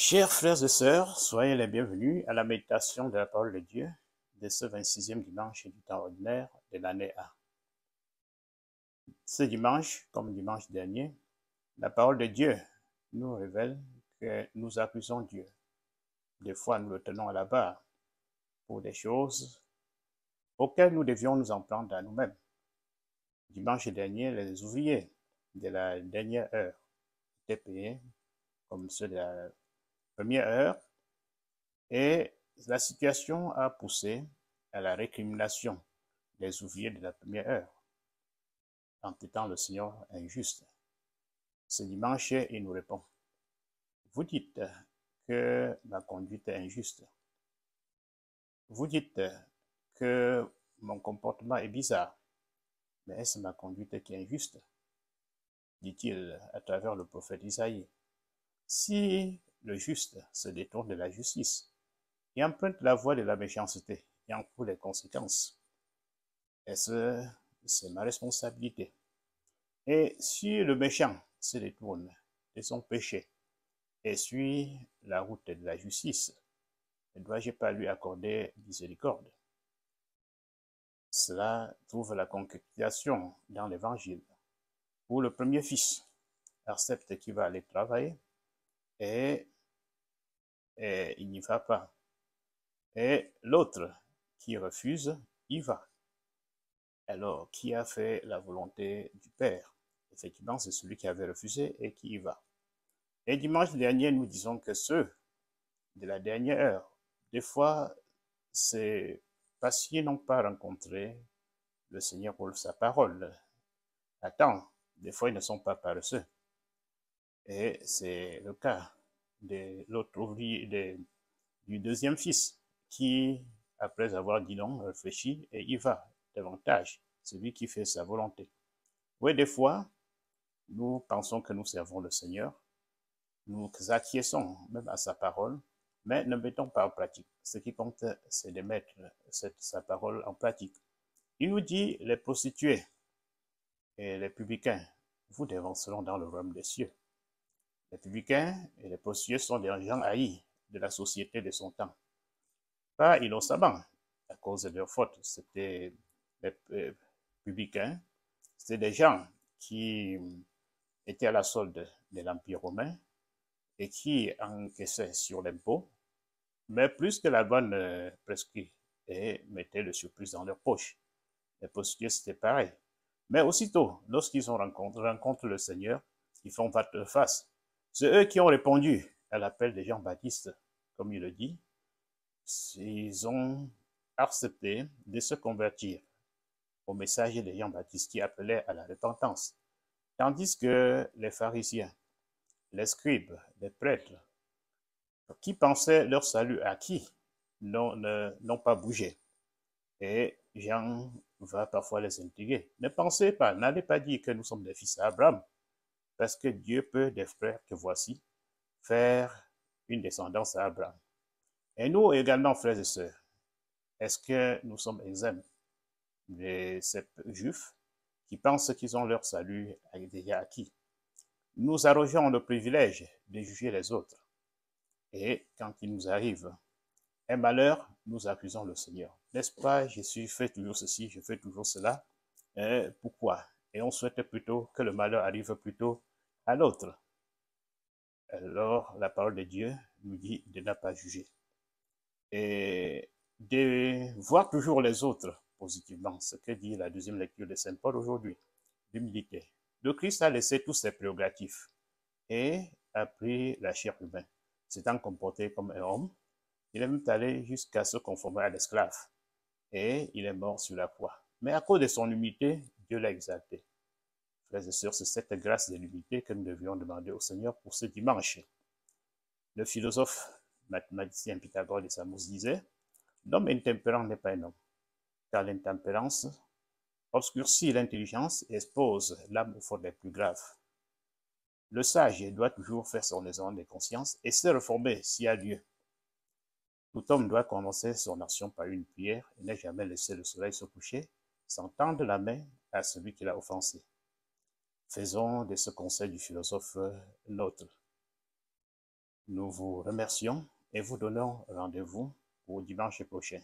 Chers frères et sœurs, soyez les bienvenus à la méditation de la parole de Dieu de ce 26e dimanche du temps ordinaire de l'année A. Ce dimanche, comme dimanche dernier, la parole de Dieu nous révèle que nous accusons Dieu. Des fois, nous le tenons à la barre pour des choses auxquelles nous devions nous en prendre à nous-mêmes. Dimanche dernier, les ouvriers de la dernière heure étaient payés comme ceux de la première heure, et la situation a poussé à la récrimination des ouvriers de la première heure, en étant le Seigneur injuste. Ce dimanche, il nous répond, vous dites que ma conduite est injuste. Vous dites que mon comportement est bizarre. Mais est-ce ma conduite qui est injuste? Dit-il à travers le prophète Isaïe. Si le juste se détourne de la justice et emprunte la voie de la méchanceté et en court les conséquences, est-ce c'est ma responsabilité? Et si le méchant se détourne de son péché et suit la route de la justice, ne dois-je pas lui accorder miséricorde? Cela trouve la concrétisation dans l'Évangile, où le premier fils accepte qu'il va aller travailler et il n'y va pas. Et l'autre qui refuse, y va. Alors, qui a fait la volonté du Père? Effectivement, c'est celui qui avait refusé et qui y va. Et dimanche dernier, nous disons que ceux de la dernière heure, des fois, c'est parce qu'ils n'ont pas rencontré le Seigneur pour sa parole. Attends, des fois, ils ne sont pas paresseux. Et c'est le cas de l'autre ouvrier, du deuxième fils, qui, après avoir dit non, réfléchit et y va davantage. Celui qui fait sa volonté. Oui, des fois, nous pensons que nous servons le Seigneur, nous acquiesçons même à sa parole, mais ne mettons pas en pratique. Ce qui compte, c'est de mettre sa parole en pratique. Il nous dit, les prostituées et les publicains vous dévanceront dans le royaume des cieux. Les publicains et les prostituées sont des gens haïs de la société de son temps. Pas innocemment, à cause de leurs fautes. C'était les publicains, c'était des gens qui étaient à la solde de l'Empire romain et qui encaissaient sur l'impôt, mais plus que la bonne prescrit, et mettaient le surplus dans leur poche. Les prostituées, c'était pareil. Mais aussitôt, lorsqu'ils rencontrent le Seigneur, ils font face. C'est eux qui ont répondu à l'appel de Jean-Baptiste, comme il le dit. Ils ont accepté de se convertir au message de Jean-Baptiste qui appelait à la repentance. Tandis que les pharisiens, les scribes, les prêtres, qui pensaient leur salut acquis, n'ont pas bougé. Et Jean va parfois les intriguer. Ne pensez pas, n'allez pas dire que nous sommes des fils d'Abraham, parce que Dieu peut, des frères que voici, faire une descendance à Abraham. Et nous également, frères et sœurs, est-ce que nous sommes exempts de ces juifs qui pensent qu'ils ont leur salut déjà acquis? Nous arrogeons le privilège de juger les autres. Et quand il nous arrive un malheur, nous accusons le Seigneur. N'est-ce pas? Je fais toujours ceci, je fais toujours cela. Pourquoi? Et on souhaite plutôt que le malheur arrive plutôt à l'autre. Alors, la parole de Dieu nous dit de ne pas juger. Et de voir toujours les autres positivement, ce que dit la deuxième lecture de Saint Paul aujourd'hui, l'humilité. Le Christ a laissé tous ses prérogatives et a pris la chair humaine, s'étant comporté comme un homme. Il est même allé jusqu'à se conformer à l'esclave et il est mort sur la croix. Mais à cause de son humilité, Dieu l'a exalté. Frères et sœurs, c'est cette grâce de l'humilité que nous devions demander au Seigneur pour ce dimanche. Le philosophe mathématicien Pythagore de Samos disait, l'homme intempérant n'est pas un homme, car l'intempérance obscurcit l'intelligence et expose l'âme aux fautes les plus graves. Le sage doit toujours faire son examen de conscience et se reformer s'il y a lieu. Tout homme doit commencer son action par une prière et ne jamais laisser le soleil se coucher sans tendre la main à celui qui l'a offensé. Faisons de ce conseil du philosophe nôtre. Nous vous remercions et vous donnons rendez-vous pour dimanche prochain.